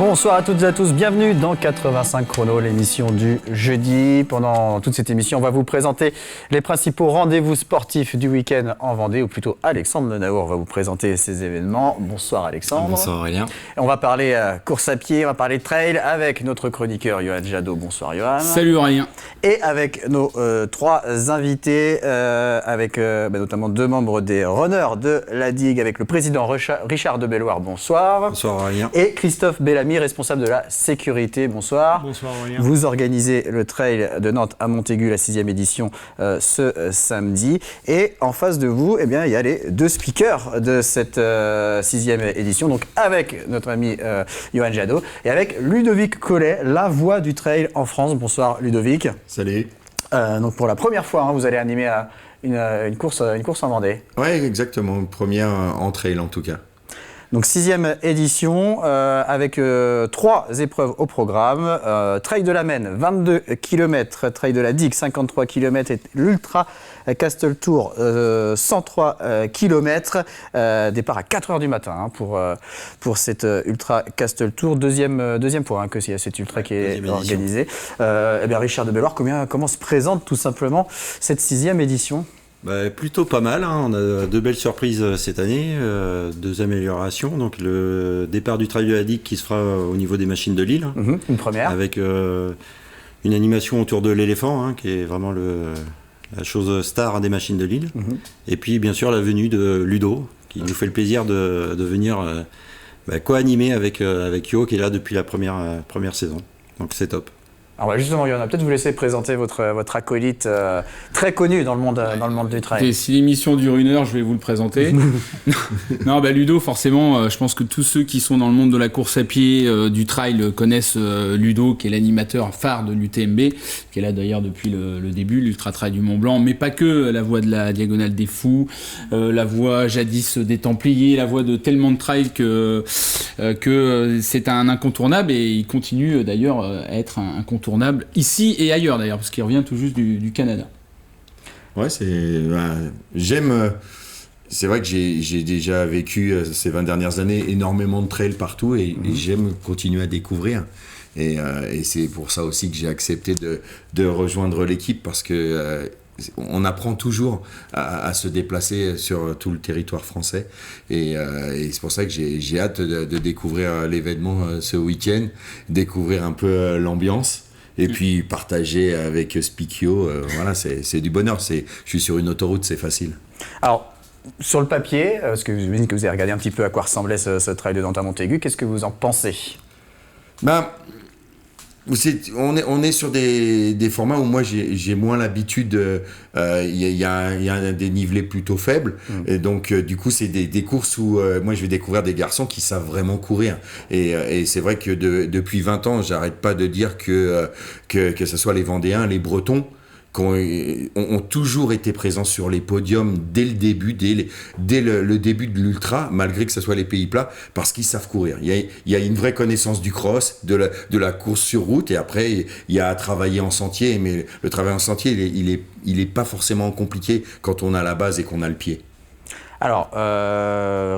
Bonsoir à toutes et à tous, bienvenue dans 85 Chrono, l'émission du jeudi. Pendant toute cette émission, on va vous présenter les principaux rendez-vous sportifs du week-end en Vendée, ou plutôt Alexandre Lenaour va vous présenter ces événements. Bonsoir Alexandre. Bonsoir Aurélien. On va parler course à pied, on va parler trail avec notre chroniqueur Johan Jadot. Bonsoir Johan. Salut Aurélien. Et avec nos trois invités, avec notamment deux membres des runners de la digue, avec le président Richard de Belloir. Bonsoir. Bonsoir Aurélien. Et Christophe Bellamy, responsable de la sécurité. Bonsoir. Bonsoir Aurélien. Vous organisez le trail de Nantes à Montaigu, la 6e édition, ce samedi. Et en face de vous, il y a les deux speakers de cette 6e édition. Donc avec notre ami Johan Jadot et avec Ludovic Collet, la voix du trail en France. Bonsoir Ludovic. Salut. Donc pour la première fois, vous allez animer une course en Vendée. Oui, exactement. Première en trail en tout cas. Donc 6e édition avec 3 épreuves au programme. Trail de la Maine, 22 km. Trail de la Digue, 53 km. Et l'Ultra Castle Tour, 103 km. Départ à 4h du matin pour cette Ultra Castle Tour. Deuxième fois que c'est cette Ultra qui est organisée. Richard de Belloir, comment se présente tout simplement cette 6e édition ? Plutôt pas mal, on a deux belles surprises cette année, deux améliorations. Donc le départ du trail de la Digue qui se fera au niveau des machines de Lille. Une première. Avec une animation autour de l'éléphant, qui est vraiment la chose star des machines de Lille. Et puis bien sûr la venue de Ludo, qui nous fait le plaisir de venir co-animer avec Yo, qui est là depuis la première saison. Donc c'est top. Alors justement, Johan, peut-être vous laisser présenter votre acolyte très connu dans le monde du trail. Et si l'émission dure 1 heure, je vais vous le présenter. Non, Ludo, forcément, je pense que tous ceux qui sont dans le monde de la course à pied, du trail, connaissent Ludo, qui est l'animateur phare de l'UTMB, qui est là d'ailleurs depuis le début, l'Ultra Trail du Mont Blanc, mais pas que, la voix de la Diagonale des Fous, la voix jadis des Templiers, la voix de tellement de trails que c'est un incontournable, et il continue d'ailleurs à être un incontournable ici et ailleurs d'ailleurs, parce qu'il revient tout juste du Canada. Ouais, j'aime. C'est vrai que j'ai déjà vécu ces 20 dernières années énormément de trails partout et j'aime continuer à découvrir. Et c'est pour ça aussi que j'ai accepté de rejoindre l'équipe, parce que on apprend toujours à se déplacer sur tout le territoire français, et c'est pour ça que j'ai hâte de découvrir l'événement ce week-end, découvrir un peu l'ambiance. Et puis partager avec Spikio, c'est du bonheur. Je suis sur une autoroute, c'est facile. Alors, sur le papier, parce que j'imagine que vous avez regardé un petit peu à quoi ressemblait ce trail de Nantes à Montaigu, qu'est-ce que vous en pensez ? On est sur des formats où moi j'ai moins l'habitude. Il y a un dénivelé plutôt faible, et donc du coup c'est des courses où moi je vais découvrir des garçons qui savent vraiment courir. Et c'est vrai que depuis 20 ans, j'arrête pas de dire que ce soit les Vendéens, les Bretons, ont toujours été présents sur les podiums dès le début, dès le début de l'ultra, malgré que ce soit les pays plats, parce qu'ils savent courir. Il y a une vraie connaissance du cross, de la course sur route, et après il y a à travailler en sentier, mais le travail en sentier il est pas forcément compliqué quand on a la base et qu'on a le pied. Alors,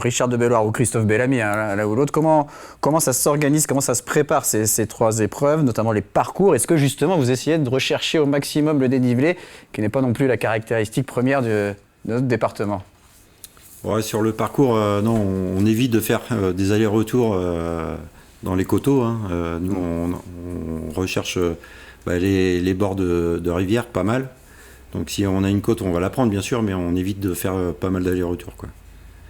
Richard de Belloir ou Christophe Bellamy, l'un ou l'autre, comment ça s'organise, comment ça se prépare ces 3 épreuves, notamment les parcours ? Est-ce que justement vous essayez de rechercher au maximum le dénivelé, qui n'est pas non plus la caractéristique première de notre département ? Ouais, sur le parcours, non, on évite de faire des allers-retours dans les coteaux. Nous, on recherche les bords de rivières, pas mal. Donc si on a une côte, on va la prendre bien sûr, mais on évite de faire pas mal d'allers-retours, quoi.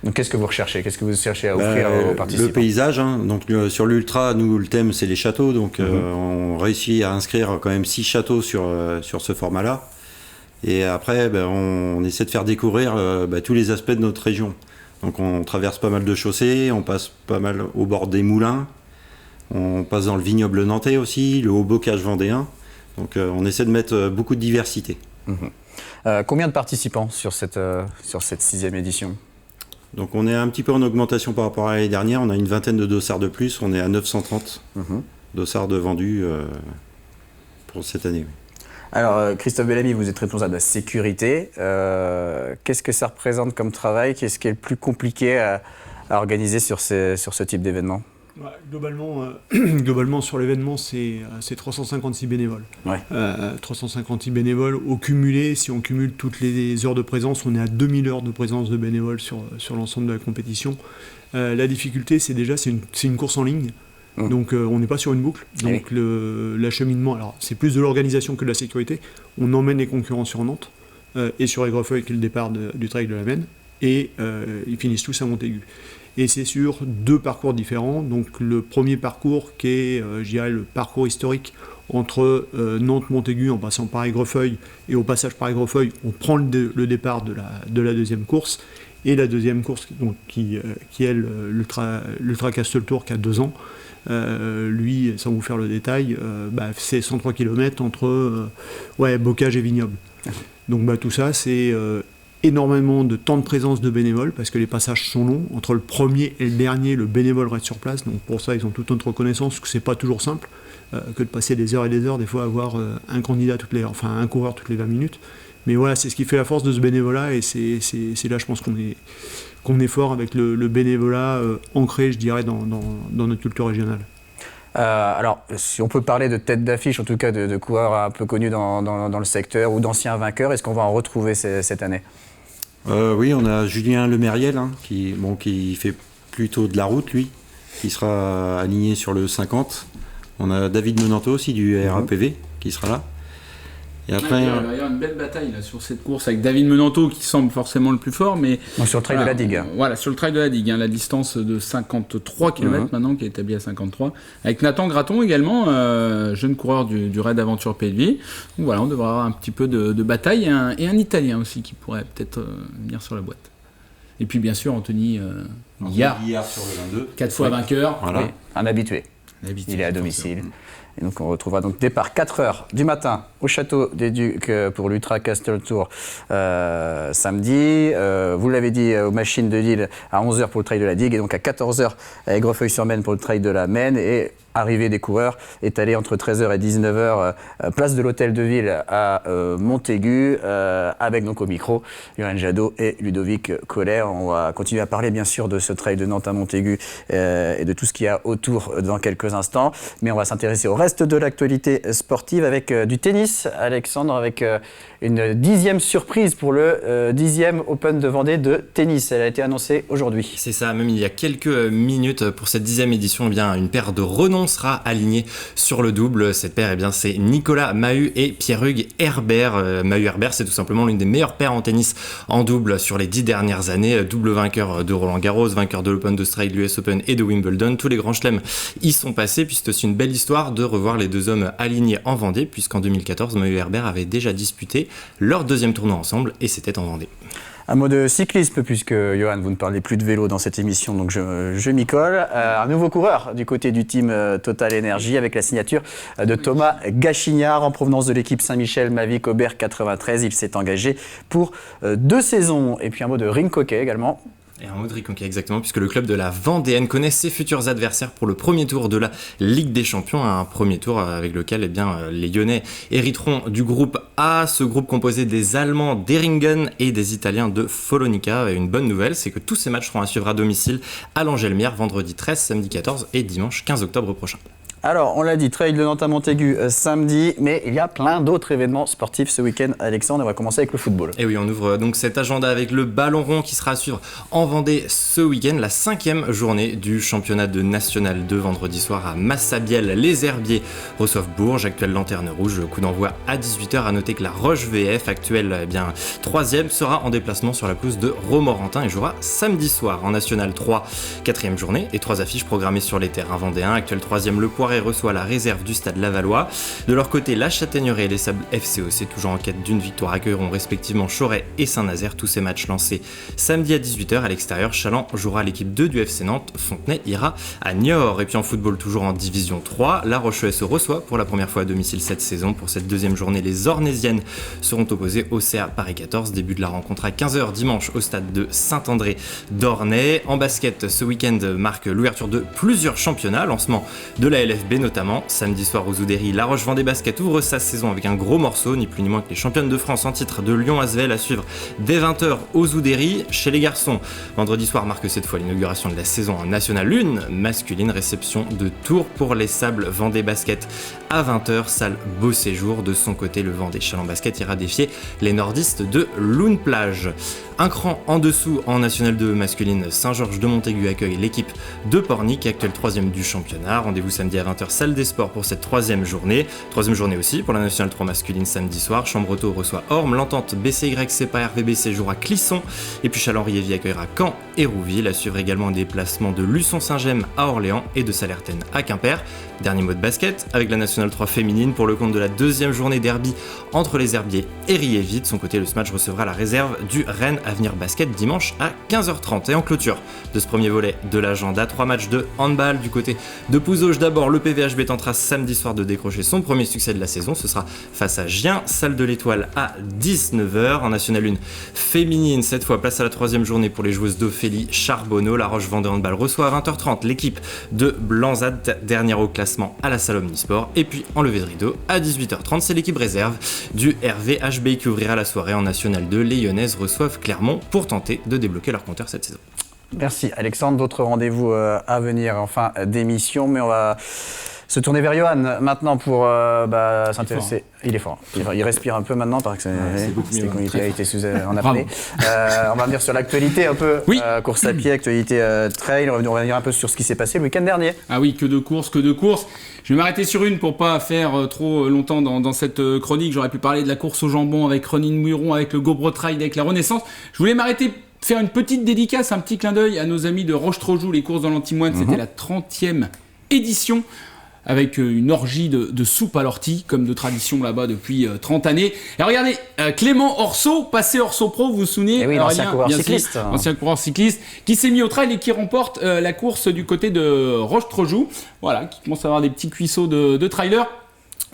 Donc qu'est-ce que vous recherchez ? Qu'est-ce que vous cherchez à offrir aux participants ? Le paysage, donc sur l'ultra, nous le thème c'est les châteaux, donc on réussit à inscrire quand même 6 châteaux sur ce format-là. Et après, on essaie de faire découvrir tous les aspects de notre région. Donc on traverse pas mal de chaussées, on passe pas mal au bord des moulins, on passe dans le vignoble nantais aussi, le haut bocage vendéen. Donc on essaie de mettre beaucoup de diversité. Combien de participants sur cette 6e édition ? Donc on est un petit peu en augmentation par rapport à l'année dernière, on a une vingtaine de dossards de plus, on est à 930 dossards de vendus pour cette année. Alors Christophe Bellamy, vous êtes responsable de la sécurité. Qu'est-ce que ça représente comme travail ? Qu'est-ce qui est le plus compliqué à organiser sur ce type d'événement ? Ouais, globalement, sur l'événement, c'est 356 bénévoles. Ouais. 356 bénévoles. Au cumulé, si on cumule toutes les heures de présence, on est à 2000 heures de présence de bénévoles sur l'ensemble de la compétition. La difficulté, c'est une course en ligne. Donc on n'est pas sur une boucle. Donc l'acheminement, alors c'est plus de l'organisation que de la sécurité. On emmène les concurrents sur Nantes et sur Aigrefeuille, qui est le départ du Trail de la Maine, et ils finissent tous à Montaigu. Et c'est sur 2 parcours différents. Donc le premier parcours qui est, je dirais, le parcours historique entre Nantes-Montaigu en passant par Aigrefeuille, et au passage par Aigrefeuille, on prend le départ de la deuxième course. Et la deuxième course, donc, qui est l'Ultra Castle Tour, qui a 2 ans. Lui, sans vous faire le détail, c'est 103 km entre bocage et vignoble. Donc tout ça, c'est énormément de temps de présence de bénévoles, parce que les passages sont longs. Entre le premier et le dernier, le bénévole reste sur place. Donc pour ça, ils ont toute notre reconnaissance, que c'est pas toujours simple, que de passer des heures et des heures, des fois avoir un coureur toutes les 20 minutes. Mais voilà, c'est ce qui fait la force de ce bénévolat, et c'est là, je pense qu'on est fort avec le bénévolat ancré, je dirais, dans notre culture régionale. Alors, si on peut parler de tête d'affiche, en tout cas de coureurs un peu connus dans le secteur, ou d'anciens vainqueurs, est-ce qu'on va en retrouver cette année ? Oui, on a Julien Lemériel, qui fait plutôt de la route, lui, qui sera aligné sur le 50. On a David Menanto aussi, du RAPV, qui sera là. Et après, il va y avoir une belle bataille là, sur cette course avec David Menanto qui semble forcément le plus fort, mais donc sur le trail de la digue. Voilà, sur le trail de la digue, la distance de 53 km maintenant, qui est établie à 53, avec Nathan Graton également, jeune coureur du Raid Aventure Pays de Vie. Donc voilà, on devrait avoir un petit peu de bataille, et un Italien aussi qui pourrait peut-être venir sur la boîte. Et puis bien sûr Anthony Guillard sur le 22, 4 fois vainqueur, voilà. Oui, un habitué. Il est à domicile. Et donc on retrouvera donc départ 4h du matin au château des Ducs pour l'Ultra Castle Tour samedi. Vous l'avez dit, aux Machines de Lille à 11h pour le trail de la digue, et donc à 14h à Aigrefeuille-sur-Maine pour le trail de la Maine, et arrivée des coureurs étalée entre 13h et 19h place de l'Hôtel de Ville à Montaigu, avec donc au micro Johan Jadot et Ludovic Collet. On va continuer à parler bien sûr de ce trail de Nantes à Montaigu et de tout ce qu'il y a autour dans quelques instants, mais on va s'intéresser au reste de l'actualité sportive avec du tennis, Alexandre, avec une 10e surprise pour le 10e Open de Vendée de tennis. Elle a été annoncée aujourd'hui. C'est ça, même il y a quelques minutes pour cette 10e édition, une paire de renom sera alignée sur le double. Cette paire, c'est Nicolas Mahut et Pierre-Hugues Herbert. Mahut Herbert, c'est tout simplement l'une des meilleures paires en tennis en double sur les 10 dernières années. Double vainqueur de Roland-Garros, vainqueur de l'Open d'Australie, de l'US Open et de Wimbledon. Tous les grands chelems y sont passés, puis c'est aussi une belle histoire de revoir les deux hommes alignés en Vendée, puisqu'en 2014, Mahut et Herbert avaient déjà disputé leur 2e tournoi ensemble, et c'était en Vendée. Un mot de cyclisme, puisque Johan, vous ne parlez plus de vélo dans cette émission, donc je m'y colle. Un nouveau coureur du côté du team Total Energy, avec la signature de Thomas Gachignard en provenance de l'équipe Saint-Michel Mavic Aubert 93. Il s'est engagé pour 2 saisons. Et puis un mot de ring hockey également. Et un mot de Riconquet, exactement, puisque le club de la Vendéenne connaît ses futurs adversaires pour le premier tour de la Ligue des Champions, un premier tour avec lequel les Lyonnais hériteront du groupe A, ce groupe composé des Allemands d'Eringen et des Italiens de Follonica. Et une bonne nouvelle, c'est que tous ces matchs seront à suivre à domicile à l'Angelmière, vendredi 13, samedi 14 et dimanche 15 octobre prochain. Alors, on l'a dit, trail de Nantes à Montaigu samedi, mais il y a plein d'autres événements sportifs ce week-end, Alexandre. On va commencer avec le football. Et oui, on ouvre donc cet agenda avec le ballon rond qui sera à suivre en Vendée ce week-end, la 5e journée du championnat de National 2, vendredi soir à Massabielle. Les Herbiers reçoivent Bourges, actuelle lanterne rouge. Coup d'envoi à 18h. À noter que la Roche VF, actuelle 3e, sera en déplacement sur la pelouse de Romorantin et jouera samedi soir. En National 3, 4e journée et 3 affiches programmées sur les terrains vendéens. Actuel 3e, le Poiret reçoit la réserve du Stade Lavallois. De leur côté, la Châtaigneraie et les Sables FCOC, toujours en quête d'une victoire, accueilleront respectivement Choret et Saint-Nazaire. Tous ces matchs lancés samedi à 18h. À l'extérieur, Chaland jouera l'équipe 2 du FC Nantes. Fontenay ira à Niort. Et puis en football, toujours en Division 3, la Roche-ES reçoit pour la première fois à domicile cette saison. Pour cette 2e journée, les Ornésiennes seront opposées au CA Paris 14. Début de la rencontre à 15h dimanche au stade de Saint-André d'Ornay. En basket, ce week-end marque l'ouverture de plusieurs championnats. Lancement de la LFB l'UTFB notamment. Samedi soir aux Oudéry, La Roche-Vendée Basket ouvre sa saison avec un gros morceau, ni plus ni moins que les championnes de France en titre de Lyon Asvel à suivre dès 20h aux Oudéry. Chez les garçons, vendredi soir marque cette fois l'inauguration de la saison en National 1 masculine, réception de Tours pour les Sables Vendée Basket à 20h, salle beau séjour. De son côté, le Vendée Chaland Basket ira défier les nordistes de Loun-Plage. Un cran en dessous en National 2 masculine, Saint-Georges de Montaigu accueille l'équipe de Pornic, actuelle 3e du championnat. Rendez-vous samedi à 20h, salle des sports pour cette 3e journée. 3e journée aussi pour la National 3 masculine samedi soir. Chambretot reçoit Orme, l'entente BCY-CEPA RVBC jouera Clisson. Et puis Chalon-Riévy accueillera Caen et Rouville. À suivre également un déplacement de Luçon-Saint-Gemme à Orléans et de Salertaine à Quimper. Dernier mot de basket avec la National 3 féminine pour le compte de la 2e journée derby entre les Herbiers et Riévy. De son côté, le Smash recevra la réserve du Rennes Avenir Basket dimanche à 15h30. Et en clôture de ce premier volet de l'agenda, 3 matchs de handball du côté de Pouzauges. D'abord, le PVHB tentera samedi soir de décrocher son premier succès de la saison. Ce sera face à Gien, salle de l'Étoile à 19h. En National 1 féminine, cette fois, place à la 3e journée pour les joueuses d'Ophélie Charbonneau. La Roche-Vendée Handball reçoit à 20h30 l'équipe de Blanzade, dernière au classement à la salle Omnisport. Et puis en levée de rideau, à 18h30, c'est l'équipe réserve du RVHB qui ouvrira la soirée en National 2. Les Lyonnaises reçoivent Clermont pour tenter de débloquer leur compteur cette saison. Merci Alexandre. D'autres rendez-vous à venir en fin d'émission, mais on va se tourner vers Johan maintenant pour s'intéresser. Il est fort. Il respire un peu maintenant parce que c'était quand il était en apnée. On va venir sur l'actualité un peu. Oui. Course à pied, actualité trail. On va venir un peu sur ce qui s'est passé le week-end dernier. Ah oui, que de courses. Je vais m'arrêter sur une pour pas faire trop longtemps dans cette chronique. J'aurais pu parler de la course au jambon avec Renin Muiron, avec le Gobro Trail, avec la Renaissance. Je voulais m'arrêter, faire une petite dédicace, un petit clin d'œil à nos amis de Roche-Trojoux, les courses dans l'Antimoine. C'était la 30e édition, avec une orgie de soupe à l'ortie, comme de tradition là-bas depuis 30 années. Et regardez, Clément Orso, passé Orso Pro, vous vous souvenez? Et oui, l'ancien coureur cycliste. Ancien coureur cycliste, qui s'est mis au trail et qui remporte la course du côté de Roche-Trojoux. Voilà, qui commence à avoir des petits cuisseaux de trailer.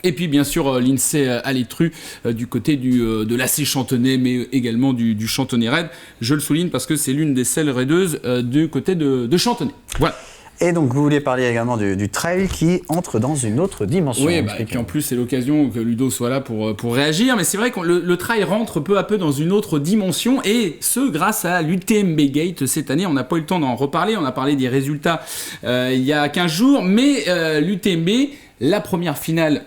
Et puis bien sûr l'INSEE Alétru du côté de l'AC Chantenay, mais également du Chantenay Raid. Je le souligne parce que c'est l'une des selles raideuses du côté de Chantenay. Voilà. Et donc vous vouliez parler également du trail qui entre dans une autre dimension. Oui, et puis en plus c'est l'occasion que Ludo soit là pour réagir, mais c'est vrai que le trail rentre peu à peu dans une autre dimension, et ce grâce à l'UTMB Gate cette année. On n'a pas eu le temps d'en reparler, on a parlé des résultats il y a 15 jours, mais l'UTMB, la première finale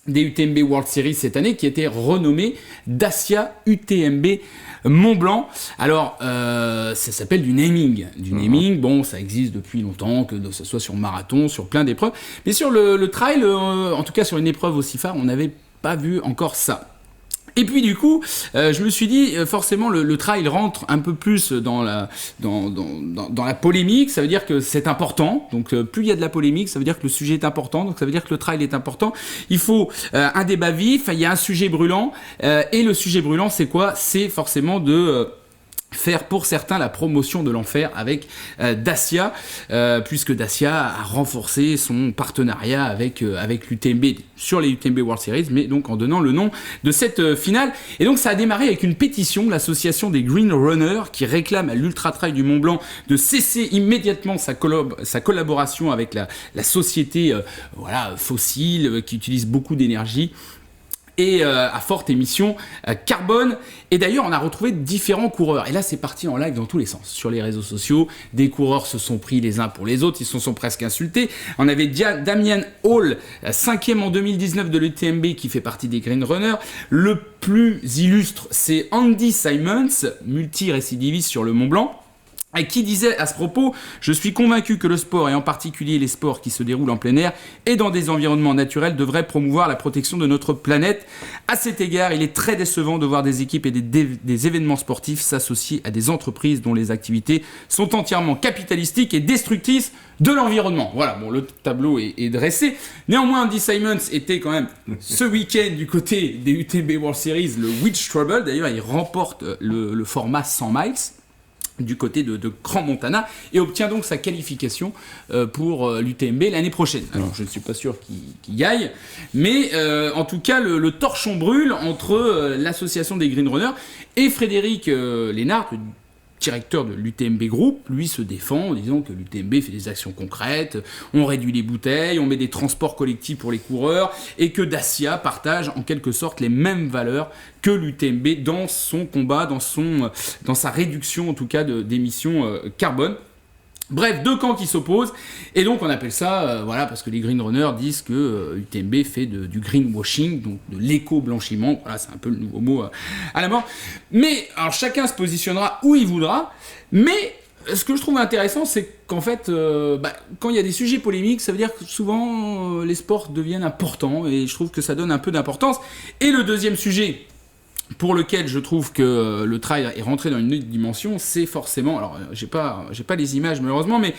des UTMB World Series cette année, qui était renommée Dacia UTMB Mont-Blanc. Alors, ça s'appelle du naming. Du naming, bon, ça existe depuis longtemps, que ce soit sur marathon, sur plein d'épreuves. Mais sur le trail, en tout cas sur une épreuve aussi phare, on n'avait pas vu encore ça. Et puis du coup, je me suis dit, forcément, le trail rentre un peu plus dans la polémique. Ça veut dire que c'est important. Donc, plus il y a de la polémique, ça veut dire que le sujet est important. Donc, ça veut dire que le trail est important. Il faut un débat vif. Il y a un sujet brûlant. Et le sujet brûlant, c'est quoi? C'est forcément de faire pour certains la promotion de l'enfer avec Dacia, puisque Dacia a renforcé son partenariat avec l'UTMB sur les UTMB World Series, mais donc en donnant le nom de cette finale. Et donc ça a démarré avec une pétition de l'association des Green Runners qui réclame à l'Ultra Trail du Mont Blanc de cesser immédiatement sa collaboration avec la société fossile qui utilise beaucoup d'énergie et à forte émission carbone. Et d'ailleurs, on a retrouvé différents coureurs. Et là, c'est parti en live dans tous les sens. Sur les réseaux sociaux, des coureurs se sont pris les uns pour les autres. Ils se sont presque insultés. On avait Damien Hall, 5e en 2019 de l'UTMB, qui fait partie des Green Runners. Le plus illustre, c'est Andy Simons, multi-récidiviste sur le Mont Blanc, et qui disait à ce propos: je suis convaincu que le sport, et en particulier les sports qui se déroulent en plein air et dans des environnements naturels, devrait promouvoir la protection de notre planète. À cet égard, il est très décevant de voir des équipes et des événements sportifs s'associer à des entreprises dont les activités sont entièrement capitalistiques et destructrices de l'environnement. Voilà, bon, le tableau est dressé. Néanmoins, Andy Simons était quand même ce week-end du côté des UTMB World Series, le Witch Trouble. D'ailleurs, il remporte le format 100 miles du côté de Grand Montana et obtient donc sa qualification pour l'UTMB l'année prochaine. Alors je ne suis pas sûr qu'il y aille, mais en tout cas le torchon brûle entre l'association des Green Runners et Frédéric Lénard, directeur de l'UTMB Group, lui se défend en disant que l'UTMB fait des actions concrètes, on réduit les bouteilles, on met des transports collectifs pour les coureurs et que Dacia partage en quelque sorte les mêmes valeurs que l'UTMB dans son combat, dans sa réduction en tout cas d'émissions carbone. Bref, deux camps qui s'opposent, et donc on appelle ça, parce que les green runners disent que UTMB fait du greenwashing, donc de l'éco-blanchiment, voilà, c'est un peu le nouveau mot à la mort. Mais, alors chacun se positionnera où il voudra, mais ce que je trouve intéressant, c'est qu'en fait, quand il y a des sujets polémiques, ça veut dire que souvent les sports deviennent importants, et je trouve que ça donne un peu d'importance. Et le deuxième sujet, pour lequel je trouve que le trail est rentré dans une autre dimension, c'est forcément, alors j'ai pas les images malheureusement, mais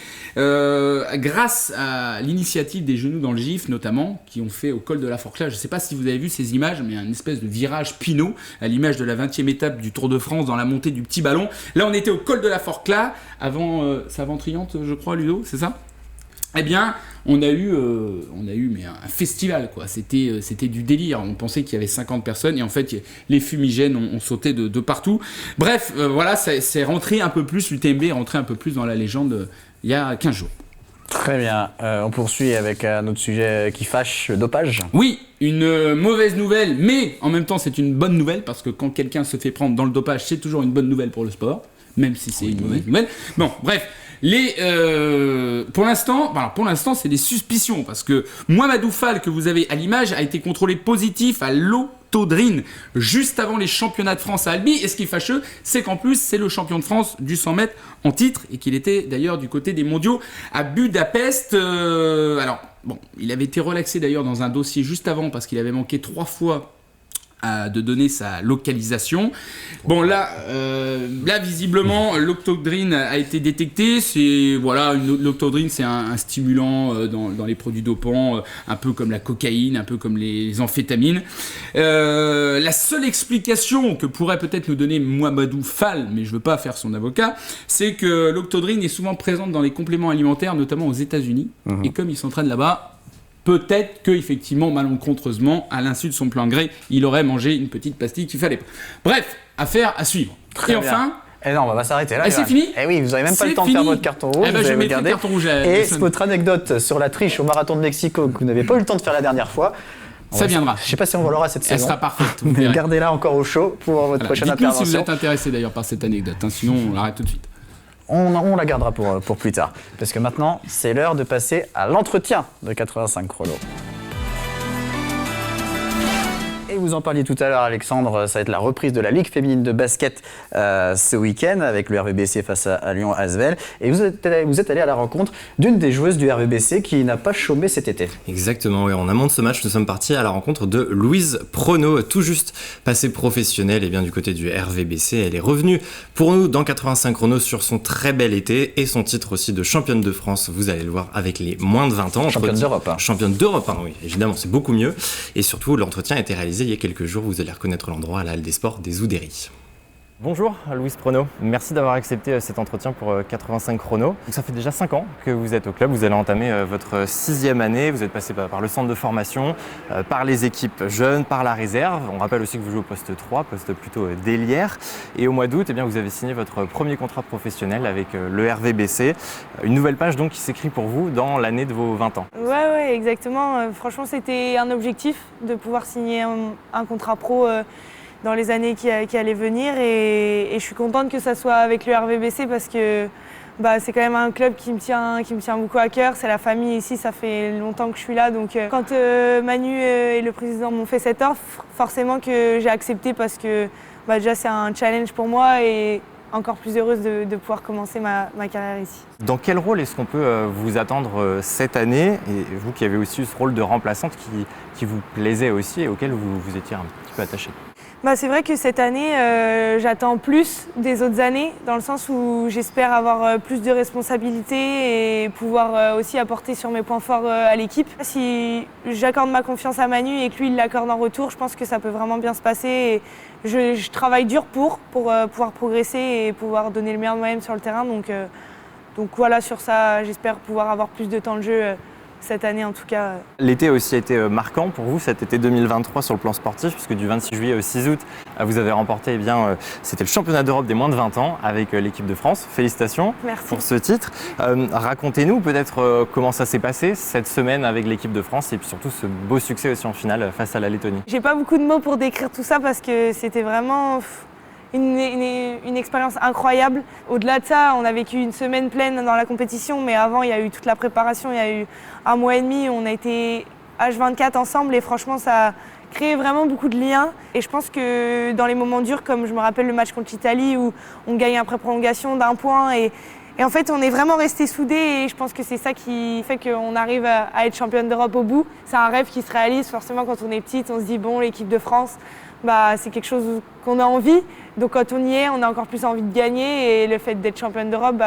grâce à l'initiative des Genoux dans le Gif notamment, qui ont fait au col de la Forclaz, je sais pas si vous avez vu ces images, mais un espèce de virage Pinot, à l'image de la 20e étape du Tour de France dans la montée du petit ballon. Là on était au col de la Forclaz, c'est avant Triante je crois Ludo, c'est ça ? Eh bien, on a eu mais un festival, quoi. C'était du délire. On pensait qu'il y avait 50 personnes et en fait, les fumigènes ont sauté de partout. Bref, c'est rentré un peu plus, l'UTMB est rentré un peu plus dans la légende il y a 15 jours. Très bien. On poursuit avec un autre sujet qui fâche, le dopage. Oui, une mauvaise nouvelle, mais en même temps, c'est une bonne nouvelle parce que quand quelqu'un se fait prendre dans le dopage, c'est toujours une bonne nouvelle pour le sport, même si c'est une mauvaise nouvelle. Bon, bref. Pour l'instant, c'est des suspicions parce que Mouhamadou Fall, que vous avez à l'image, a été contrôlé positif à l'Autodrine juste avant les championnats de France à Albi. Et ce qui est fâcheux, c'est qu'en plus, c'est le champion de France du 100 mètres en titre et qu'il était d'ailleurs du côté des mondiaux à Budapest. Il avait été relaxé d'ailleurs dans un dossier juste avant parce qu'il avait manqué 3 fois de donner sa localisation. Bon là visiblement l'Autodrine a été détecté. L'Autodrine c'est un stimulant dans les produits dopants, un peu comme la cocaïne, un peu comme les amphétamines. La seule explication que pourrait peut-être nous donner Mouhamadou Fall, mais je veux pas faire son avocat, c'est que l'Autodrine est souvent présente dans les compléments alimentaires, notamment aux États-Unis. Et comme il s'entraîne là-bas, peut-être qu'effectivement, malencontreusement, à l'insu de son plein gré, il aurait mangé une petite pastille qu'il fallait pas. Bref, affaire à suivre. Très bien. Enfin... non, on va s'arrêter là. c'est fini ? Oui, vous n'avez même pas le temps de faire votre carton rouge. je vais mettre le carton rouge. Et votre anecdote sur la triche au marathon de Mexico que vous n'avez pas eu le temps de faire la dernière fois, ça viendra. Je ne sais pas si on l'aura cette saison. Elle sera parfaite. Mais gardez-la encore au chaud pour votre prochaine intervention. Si vous êtes intéressé d'ailleurs par cette anecdote, sinon on l'arrête tout de suite. On la gardera pour plus tard. Parce que maintenant, c'est l'heure de passer à l'entretien de 85 chrono. Et vous en parliez tout à l'heure, Alexandre, ça va être la reprise de la Ligue féminine de basket ce week-end avec le RVBC face à Lyon Asvel. Et vous êtes allé à la rencontre d'une des joueuses du RVBC qui n'a pas chômé cet été. Exactement, oui. En amont de ce match, nous sommes partis à la rencontre de Louise Prono, tout juste passée professionnelle et bien du côté du RVBC. Elle est revenue pour nous dans 85 chrono sur son très bel été et son titre aussi de championne de France, vous allez le voir, avec les moins de 20 ans. Championne d'Europe. Championne d'Europe, oui, évidemment, c'est beaucoup mieux. Et surtout, l'entretien a été réalisé il y a quelques jours, vous allez reconnaître l'endroit à la Halle des Sports des Oudéry. Bonjour Louise Prono, merci d'avoir accepté cet entretien pour 85 chrono. Donc, ça fait déjà 5 ans que vous êtes au club, vous allez entamer votre 6e année, vous êtes passé par le centre de formation, par les équipes jeunes, par la réserve. On rappelle aussi que vous jouez au poste 3, poste plutôt d'ailière. Et au mois d'août, vous avez signé votre premier contrat professionnel avec le RVBC. Une nouvelle page donc qui s'écrit pour vous dans l'année de vos 20 ans. Ouais, exactement. Franchement, c'était un objectif de pouvoir signer un contrat pro dans les années qui allaient venir et je suis contente que ça soit avec le RVBC parce que c'est quand même un club qui me tient beaucoup à cœur. C'est la famille ici, ça fait longtemps que je suis là. Donc quand Manu et le président m'ont fait cette offre, forcément que j'ai accepté parce que déjà c'est un challenge pour moi et encore plus heureuse de pouvoir commencer ma carrière ici. Dans quel rôle est-ce qu'on peut vous attendre cette année et vous qui avez aussi eu ce rôle de remplaçante qui vous plaisait aussi et auquel vous étiez un petit peu attachée? C'est vrai que cette année, j'attends plus des autres années, dans le sens où j'espère avoir plus de responsabilités et pouvoir aussi apporter sur mes points forts à l'équipe. Si j'accorde ma confiance à Manu et que lui il l'accorde en retour, je pense que ça peut vraiment bien se passer. Et je travaille dur pour pouvoir progresser et pouvoir donner le meilleur de moi-même sur le terrain. Donc voilà, sur ça, j'espère pouvoir avoir plus de temps de jeu cette année en tout cas. L'été aussi a été marquant pour vous, cet été 2023 sur le plan sportif, puisque du 26 juillet au 6 août, Vous avez remporté, c'était le championnat d'Europe des moins de 20 ans avec l'équipe de France. Félicitations pour ce titre. Racontez-nous peut-être comment ça s'est passé cette semaine avec l'équipe de France et puis surtout ce beau succès aussi en finale face à la Lettonie. J'ai pas beaucoup de mots pour décrire tout ça parce que c'était vraiment une expérience incroyable. Au-delà de ça, on a vécu une semaine pleine dans la compétition, mais avant, il y a eu toute la préparation, il y a eu 1 mois et demi, on a été H24 ensemble et franchement, ça a créé vraiment beaucoup de liens. Et je pense que dans les moments durs, comme je me rappelle le match contre l'Italie où on gagne après prolongation d'1 point et en fait, on est vraiment restés soudés et je pense que c'est ça qui fait qu'on arrive à être championne d'Europe au bout. C'est un rêve qui se réalise forcément quand on est petite, on se dit bon, l'équipe de France, c'est quelque chose qu'on a envie. Donc quand on y est, on a encore plus envie de gagner et le fait d'être championne d'Europe,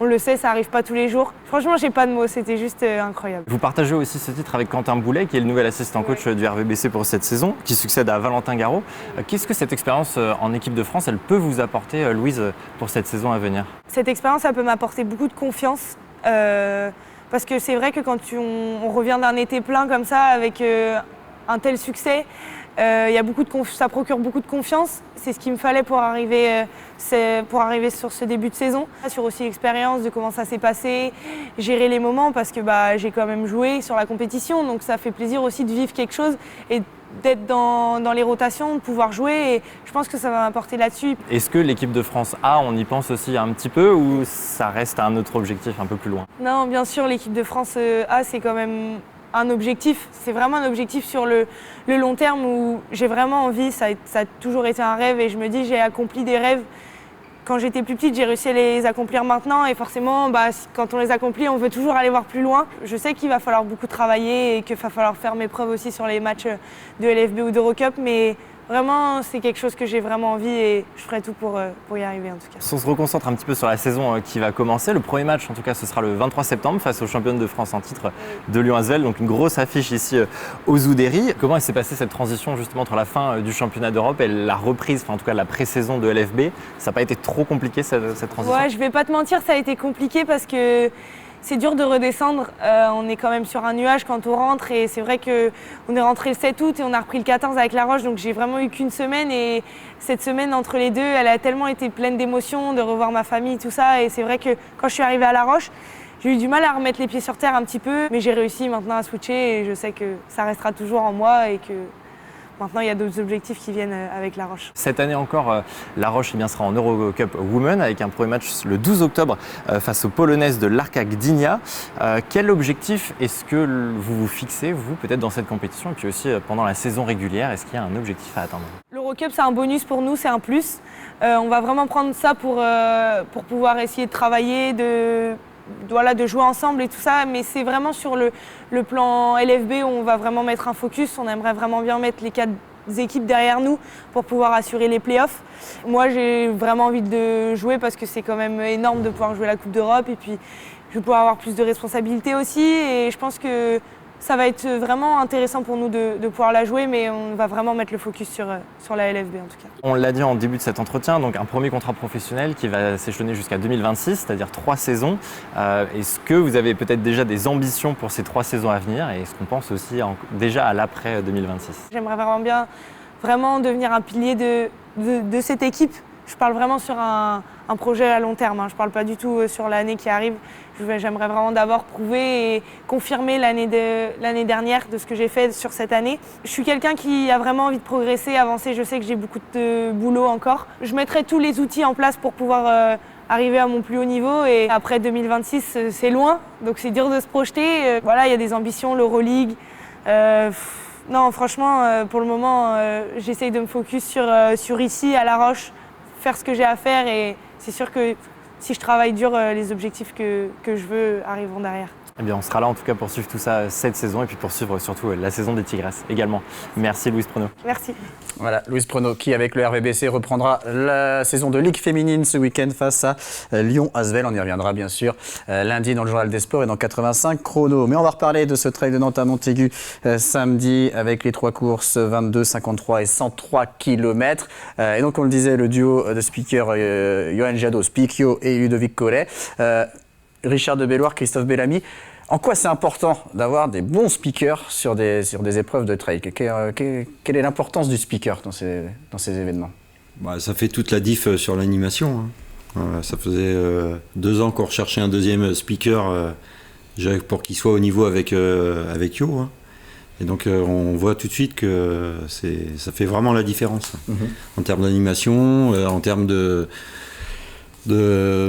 on le sait, ça n'arrive pas tous les jours. Franchement, j'ai pas de mots, c'était juste incroyable. Vous partagez aussi ce titre avec Quentin Boulet, qui est le nouvel assistant coach du RVBC pour cette saison, qui succède à Valentin Garraud. Qu'est-ce que cette expérience en équipe de France, elle peut vous apporter, Louise, pour cette saison à venir? Cette expérience, elle peut m'apporter beaucoup de confiance. Parce que c'est vrai que quand on revient d'un été plein comme ça, avec un tel succès, ça procure beaucoup de confiance. C'est ce qu'il me fallait pour arriver sur ce début de saison. Sur aussi l'expérience de comment ça s'est passé, gérer les moments parce que j'ai quand même joué sur la compétition. Donc ça fait plaisir aussi de vivre quelque chose et d'être dans les rotations, de pouvoir jouer. Et je pense que ça va m'apporter là-dessus. Est-ce que l'équipe de France A, on y pense aussi un petit peu ou ça reste un autre objectif un peu plus loin? Non, bien sûr, l'équipe de France A, c'est quand même un objectif, c'est vraiment un objectif sur le long terme où j'ai vraiment envie, ça a toujours été un rêve et je me dis j'ai accompli des rêves quand j'étais plus petite, j'ai réussi à les accomplir maintenant et forcément quand on les accomplit on veut toujours aller voir plus loin. Je sais qu'il va falloir beaucoup travailler et qu'il va falloir faire mes preuves aussi sur les matchs de LFB ou d'Eurocup, mais vraiment, c'est quelque chose que j'ai vraiment envie et je ferai tout pour y arriver en tout cas. Si on se reconcentre un petit peu sur la saison qui va commencer, le premier match en tout cas ce sera le 23 septembre face aux championnes de France en titre de Lyon Asvel, donc une grosse affiche ici aux Oudéry. Comment s'est passée cette transition justement entre la fin du championnat d'Europe et la reprise, en tout cas la pré-saison de LFB? Ça n'a pas été trop compliqué cette transition? Ouais, je vais pas te mentir, ça a été compliqué parce que c'est dur de redescendre, on est quand même sur un nuage quand on rentre et c'est vrai qu'on est rentré le 7 août et on a repris le 14 avec La Roche, donc j'ai vraiment eu qu'une semaine et cette semaine entre les deux, elle a tellement été pleine d'émotions, de revoir ma famille, tout ça, et c'est vrai que quand je suis arrivée à La Roche, j'ai eu du mal à remettre les pieds sur terre un petit peu, mais j'ai réussi maintenant à switcher et je sais que ça restera toujours en moi et que maintenant, il y a d'autres objectifs qui viennent avec La Roche. Cette année encore, La Roche sera en Eurocup Women avec un premier match le 12 octobre face aux Polonaises de l'Arka Gdynia. Quel objectif est-ce que vous vous fixez, vous, peut-être dans cette compétition et puis aussi pendant la saison régulière? Est-ce qu'il y a un objectif à atteindre? L'Eurocup, c'est un bonus pour nous, c'est un plus. On va vraiment prendre ça pour pouvoir essayer de travailler, de jouer ensemble et tout ça, mais c'est vraiment sur le plan LFB où on va vraiment mettre un focus. On aimerait vraiment bien mettre les 4 équipes derrière nous pour pouvoir assurer les playoffs. Moi, j'ai vraiment envie de jouer parce que c'est quand même énorme de pouvoir jouer la Coupe d'Europe et puis je vais pouvoir avoir plus de responsabilités aussi et je pense que ça va être vraiment intéressant pour nous de pouvoir la jouer, mais on va vraiment mettre le focus sur la LFB en tout cas. On l'a dit en début de cet entretien, donc un premier contrat professionnel qui va s'échelonner jusqu'à 2026, c'est-à-dire 3 saisons. Est-ce que vous avez peut-être déjà des ambitions pour ces 3 saisons à venir et est-ce qu'on pense aussi déjà à l'après 2026? J'aimerais vraiment devenir un pilier de cette équipe. Je parle vraiment sur un projet à long terme, je ne parle pas du tout sur l'année qui arrive. J'aimerais vraiment d'abord prouver et confirmer l'année dernière de ce que j'ai fait sur cette année. Je suis quelqu'un qui a vraiment envie de progresser, avancer. Je sais que j'ai beaucoup de boulot encore. Je mettrai tous les outils en place pour pouvoir arriver à mon plus haut niveau. Et après 2026, c'est loin, donc c'est dur de se projeter. Voilà, il y a des ambitions, l'Euroleague. Non, franchement, pour le moment, j'essaye de me focus sur ici, à La Roche, faire ce que j'ai à faire et c'est sûr que si je travaille dur, les objectifs que je veux arriveront derrière. Eh bien, on sera là en tout cas pour suivre tout ça cette saison et puis pour suivre surtout la saison des Tigresses également. Merci Louise Prenot. Merci. Voilà, Louise Prenot qui avec le RVBC reprendra la saison de Ligue féminine ce week-end face à Lyon Asvel. On y reviendra bien sûr lundi dans le Journal des Sports et dans 85 chrono. Mais on va reparler de ce trail de Nantes à Montaigu samedi avec les 3 courses 22, 53 et 103 km. Et donc on le disait, le duo de speakers Johan Jadot, Spikio et Ludovic Collet. Richard de Belloir, Christophe Bellamy. En quoi c'est important d'avoir des bons speakers sur des épreuves de trail? Quelle est l'importance du speaker dans ces événements? Bah, ça fait toute la diff sur l'animation. Ça faisait 2 ans qu'on recherchait un deuxième speaker pour qu'il soit au niveau avec Yo. Et donc on voit tout de suite que ça fait vraiment la différence en termes d'animation, en termes de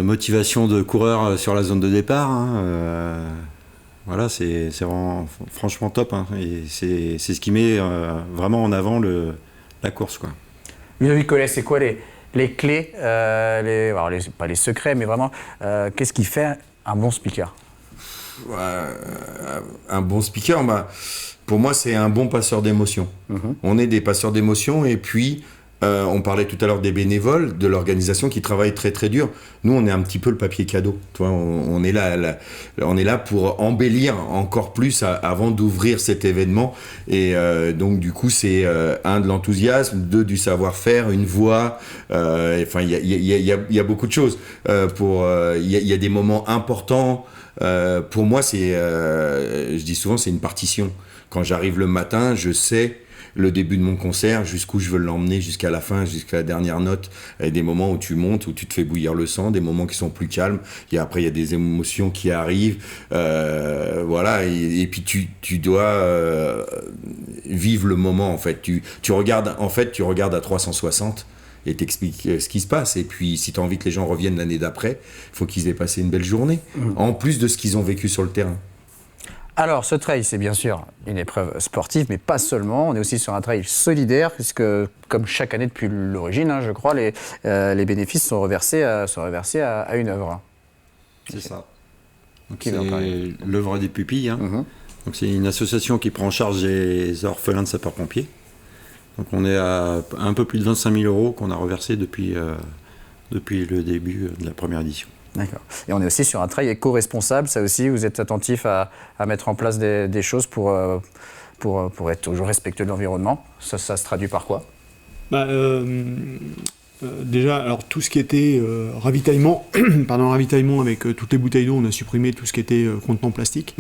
motivation de coureurs sur la zone de départ. Voilà, c'est vraiment franchement top. Et c'est ce qui met vraiment en avant la course, quoi. Ludovic Collet, c'est quoi les clés, pas les secrets, mais vraiment, qu'est-ce qui fait un bon speaker? Un bon speaker, pour moi, c'est un bon passeur d'émotions. On est des passeurs d'émotions et puis on parlait tout à l'heure des bénévoles, de l'organisation qui travaille très très dur. Nous, on est un petit peu le papier cadeau. Tu vois, on est là pour embellir encore plus avant d'ouvrir cet événement. Et donc, du coup, c'est de l'enthousiasme, du savoir-faire, une voix. Enfin, il y a beaucoup de choses. Il y a des moments importants. Pour moi, je dis souvent, c'est une partition. Quand j'arrive le matin, je sais le début de mon concert, jusqu'où je veux l'emmener, jusqu'à la fin, jusqu'à la dernière note. Il y a des moments où tu montes, où tu te fais bouillir le sang, des moments qui sont plus calmes. Après, il y a des émotions qui arrivent. Voilà, et puis tu dois vivre le moment, en fait. Tu regardes à 360 et t'expliques ce qui se passe. Et puis, si tu as envie que les gens reviennent l'année d'après, il faut qu'ils aient passé une belle journée, en plus de ce qu'ils ont vécu sur le terrain. Alors, ce trail, c'est bien sûr une épreuve sportive, mais pas seulement. On est aussi sur un trail solidaire, puisque, comme chaque année depuis l'origine, je crois, les bénéfices sont reversés à une œuvre. C'est ça. Donc c'est l'œuvre des pupilles. Donc c'est une association qui prend en charge les orphelins de sapeurs-pompiers. Donc on est à un peu plus de 25 000 € qu'on a reversé depuis le début de la première édition. D'accord. Et on est aussi sur un trail éco-responsable. Ça aussi, vous êtes attentif à mettre en place des choses pour être toujours respectueux de l'environnement. Ça se traduit par quoi? Déjà, alors tout ce qui était ravitaillement avec toutes les bouteilles d'eau, on a supprimé tout ce qui était contenant plastique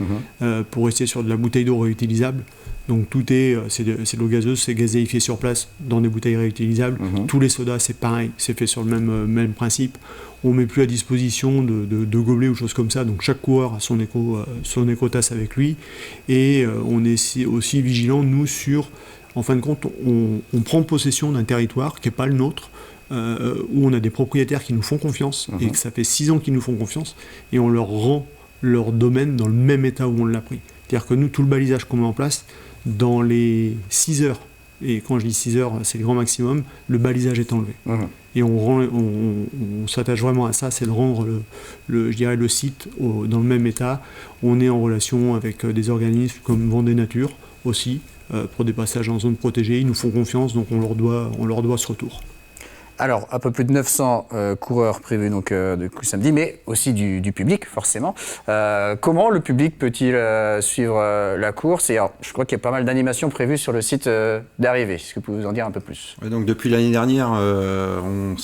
pour rester sur de la bouteille d'eau réutilisable. Donc tout c'est de l'eau gazeuse, c'est gazéifié sur place dans des bouteilles réutilisables. Tous les sodas, c'est pareil, c'est fait sur le même principe. On met plus à disposition de gobelets ou choses comme ça. Donc chaque coureur a son éco-tasse avec lui. Et on est aussi vigilant, nous, sur... En fin de compte, on prend possession d'un territoire qui n'est pas le nôtre, où on a des propriétaires qui nous font confiance, et que ça fait 6 ans qu'ils nous font confiance, et on leur rend leur domaine dans le même état où on l'a pris. C'est-à-dire que nous, tout le balisage qu'on met en place, dans les 6 heures, et quand je dis 6 heures, c'est le grand maximum, le balisage est enlevé. Et on s'attache vraiment à ça, c'est de rendre le site dans le même état. On est en relation avec des organismes comme Vendée Nature aussi, pour des passages en zone protégée. Ils nous font confiance, donc on leur doit ce retour. Alors, un peu plus de 900 coureurs prévus donc, de coup samedi, mais aussi du public, forcément. Comment le public peut-il suivre la course? Et alors, je crois qu'il y a pas mal d'animations prévues sur le site d'arrivée. Est-ce que vous pouvez nous en dire un peu plus? Ouais, donc, depuis l'année dernière, on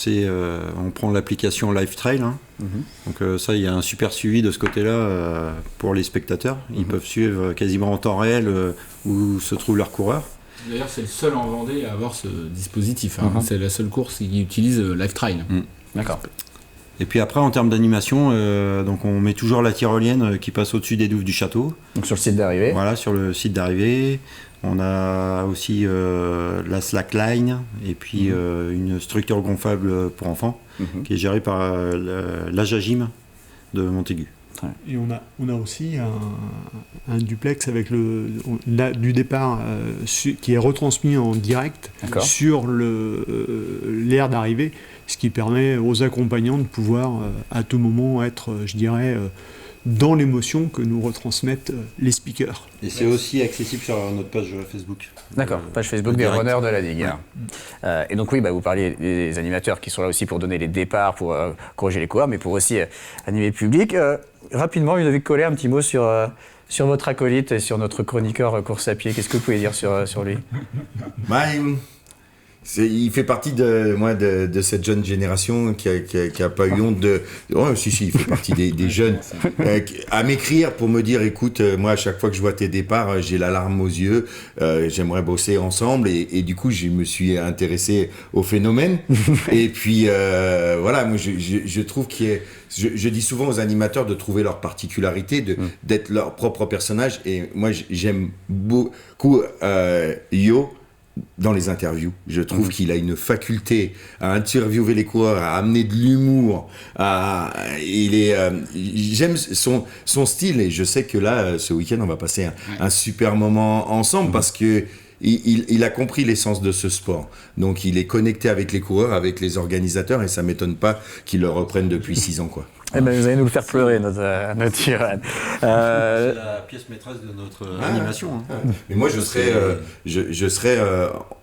prend l'application Live Trail. Donc ça, il y a un super suivi de ce côté-là pour les spectateurs. Ils peuvent suivre quasiment en temps réel où se trouvent leurs coureurs. D'ailleurs, c'est le seul en Vendée à avoir ce dispositif. C'est la seule course qui utilise Live Trail. D'accord. Et puis après, en termes d'animation, donc on met toujours la tyrolienne qui passe au-dessus des douves du château. Donc sur le site d'arrivée. Voilà, sur le site d'arrivée. On a aussi la slackline et puis une structure gonflable pour enfants qui est gérée par l'Ajagim de Montaigu. Et on a aussi un duplex avec du départ qui est retransmis en direct sur l'aire d'arrivée, ce qui permet aux accompagnants de pouvoir à tout moment être, je dirais, dans l'émotion que nous retransmettent les speakers. Et c'est aussi accessible sur notre page Facebook. D'accord, page Facebook des runners de la Digue. Ouais. Et donc oui, vous parliez des animateurs qui sont là aussi pour donner les départs, pour corriger les coureurs, mais pour aussi animer le public. Rapidement, Ludovic Collet, un petit mot sur votre acolyte et sur notre chroniqueur course à pied. Qu'est-ce que vous pouvez dire sur lui? Il fait partie de cette jeune génération qui a pas eu honte de. Oh, si, il fait partie des jeunes. À m'écrire pour me dire, écoute, moi, à chaque fois que je vois tes départs, j'ai la larme aux yeux, j'aimerais bosser ensemble. Et du coup, je me suis intéressé au phénomène. Et puis, voilà, moi, je trouve qu'il y a. Je dis souvent aux animateurs de trouver leur particularité, d'être leur propre personnage. Et moi, j'aime beaucoup Yo. Dans les interviews, je trouve qu'il a une faculté à interviewer les coureurs, à amener de l'humour. J'aime son style et je sais que là, ce week-end, on va passer un super moment ensemble parce que il a compris l'essence de ce sport. Donc, il est connecté avec les coureurs, avec les organisateurs et ça m'étonne pas qu'il le reprenne depuis 6 ans, quoi. Eh ben, vous allez nous le faire pleurer, notre Johan. C'est la pièce maîtresse de notre animation. Hein. Mais moi, je serai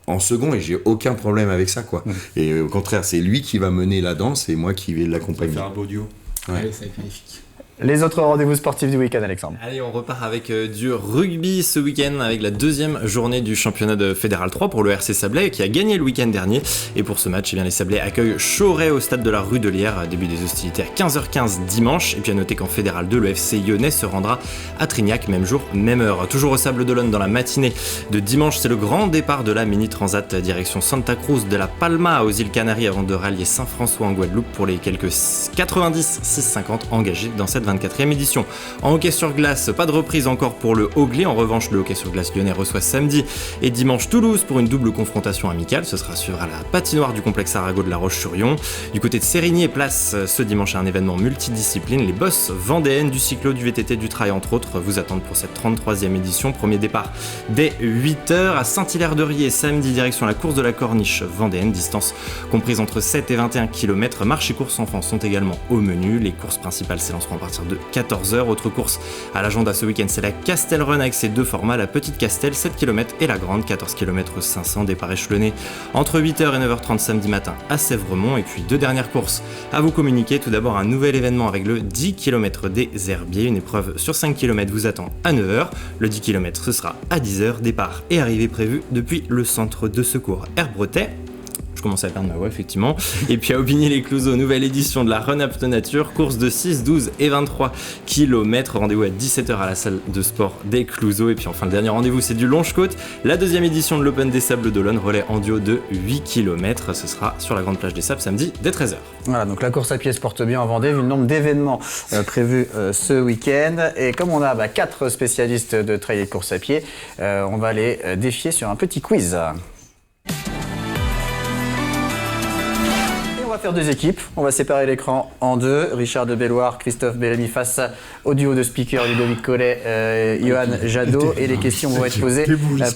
en second et j'ai aucun problème avec ça, quoi. Et au contraire, c'est lui qui va mener la danse et moi qui vais l'accompagner. Ça va faire un beau duo. Ouais, ça va être magnifique. Les autres rendez-vous sportifs du week-end, Alexandre. Allez, on repart avec du rugby ce week-end avec la deuxième journée du championnat de Fédéral 3 pour le RC Sablé qui a gagné le week-end dernier. Et pour ce match, les Sablés accueillent Chauray au stade de la rue de Lierre. Début des hostilités à 15h15 dimanche. Et puis à noter qu'en Fédéral 2, le FC Lyonnais se rendra à Trignac, même jour, même heure. Toujours au Sable d'Olonne dans la matinée de dimanche, c'est le grand départ de la Mini Transat direction Santa Cruz de la Palma aux îles Canaries avant de rallier Saint-François en Guadeloupe pour les quelques 90-650 engagés dans cette 24e édition. En hockey sur glace, pas de reprise encore pour le Haut-Glé. En revanche, le hockey sur glace lyonnais reçoit samedi et dimanche Toulouse pour une double confrontation amicale. Ce sera suivre à la patinoire du complexe Arago de La Roche-sur-Yon. Du côté de Sérigny, place ce dimanche à un événement multidiscipline. Les boss vendéennes du cyclo, du VTT, du trail entre autres vous attendent pour cette 33e édition. Premier départ dès 8h à Saint-Hilaire-de-Riez samedi direction la course de la Corniche vendéenne. Distance comprise entre 7 et 21 km. Marche et courses enfants sont également au menu. Les courses principales s'élanceront à partir de 14h. Autre course à l'agenda ce week-end, c'est la Castel Run avec ses deux formats, la Petite Castel 7 km et la Grande 14 km 500, départ échelonné entre 8h et 9h30 samedi matin à Sèvremont. Et puis deux dernières courses à vous communiquer. Tout d'abord un nouvel événement avec le 10 km des Herbiers, une épreuve sur 5 km vous attend à 9h. Le 10 km ce sera à 10h, départ et arrivée prévue depuis le centre de secours Herbretet. Je commence à perdre ma voix, effectivement. Et puis à Aubigny-les-Clouseaux, nouvelle édition de la Run Up to Nature, course de 6, 12 et 23 km. Rendez-vous à 17h à la salle de sport des Clouseaux. Et puis enfin, le dernier rendez-vous, c'est du Longe-Côte. La deuxième édition de l'Open des Sables d'Olonne, relais en duo de 8 km. Ce sera sur la grande plage des Sables samedi dès 13h. Voilà, donc la course à pied se porte bien en Vendée, vu le nombre d'événements prévus ce week-end. Et comme on a 4 spécialistes de trail et de course à pied, on va les défier sur un petit quiz. On va faire 2 équipes, on va séparer l'écran en 2. Richard de Belloir, Christophe Bellamy face au duo de speakers Ludovic Collet, Johan Jadot. Et les questions vont être posées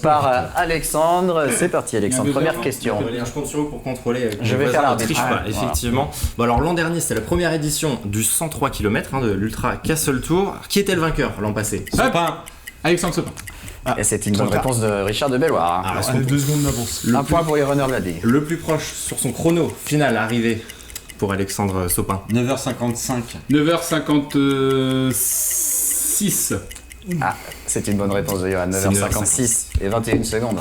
par Alexandre. C'est parti Alexandre, première question. Je compte sur vous pour contrôler. Je vais faire l'arbitre. Triche pas, effectivement. Bon, alors l'an dernier, c'était la première édition du 103 km de l'Ultra Castle Tour. Qui était le vainqueur l'an passé? Sopin. Alexandre Sopin. Et c'est une bonne réponse de Richard de Belloir. Ah, 2 secondes d'avance. Un point pour les runners de la D. Le plus proche sur son chrono final arrivé pour Alexandre Sopin. 9h55. 9h56. Ah, c'est une bonne réponse de Johan. 9h56 et 21 secondes.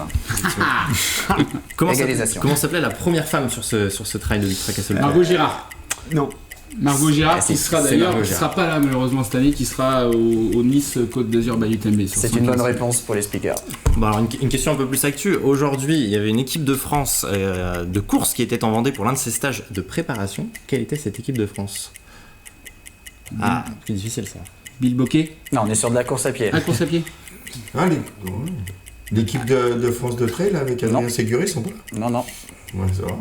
Égalisation. Comment s'appelait la première femme sur ce trail de l'Ultra Castle Tour? Margot Girard. Non. Margot Girard, qui sera d'ailleurs, qui sera pas là malheureusement cette année, qui sera au Nice Côte d'Azur by UTMB. C'est une bonne réponse pour les speakers. Bon, alors une question un peu plus actu. Aujourd'hui, il y avait une équipe de France de course qui était en Vendée pour l'un de ses stages de préparation. Quelle était cette équipe de France? Ah, plus difficile ça. Bill Bocquet. Non, on est sur de la course à pied. Ah, course à pied. Ah, l'équipe de France de trail avec Adrien Séguré, ils sont pas là? Non. Ouais, ça va.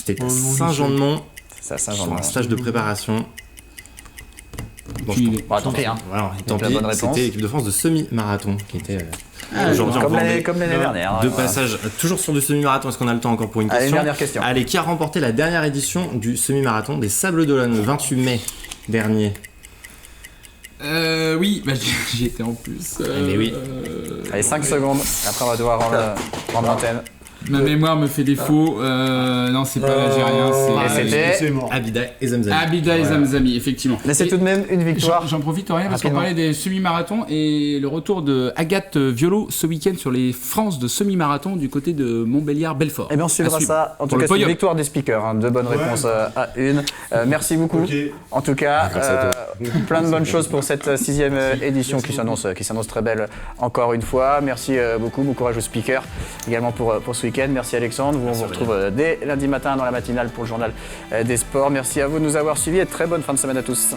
C'était Saint-Jean-de-Mont. C'est à Sur Saint-Jean-de-Mont. un stage de préparation. Bon, tant pis, hein. Voilà, tant la pis, bonne réponse. c'était l'équipe de France de semi-marathon qui était aujourd'hui en Comme Vendée. l'année dernière. De Ouais. passage, toujours sur du semi-marathon, est-ce qu'on a le temps encore pour une Allez, question? une dernière question. Allez, qui a remporté la dernière édition du semi-marathon des Sables d'Olonne le 28 mai dernier? Oui, j'y étais en plus. Mais oui. Allez, 5 secondes. Après, on va devoir rendre l'antenne. Ma mémoire me fait défaut. Non, c'est pas l'Algérien, c'était C'est mort. Abida et Zamzami. Abida et Zamzami, effectivement. Mais c'est Et tout de même une victoire. J'en profite, Aurélien, parce qu'on Rapidement. parlait des semi-marathons et le retour de Agathe Violo ce week-end sur les France de semi-marathon du côté de Montbéliard-Belfort. Eh bien, on suivra À suivre. ça. En tout Pour le cas, c'est une podium. victoire des speakers. Hein. 2 bonnes réponses à une. Merci beaucoup. Ok. En tout cas, Grâce à plein de bonnes choses pour cette 6e édition qui s'annonce très belle encore une fois. Merci beaucoup. Bon courage aux speakers également pour ce week-end. Merci Alexandre. On vous retrouve dès lundi matin dans la matinale pour le journal des sports. Merci à vous de nous avoir suivis et très bonne fin de semaine à tous.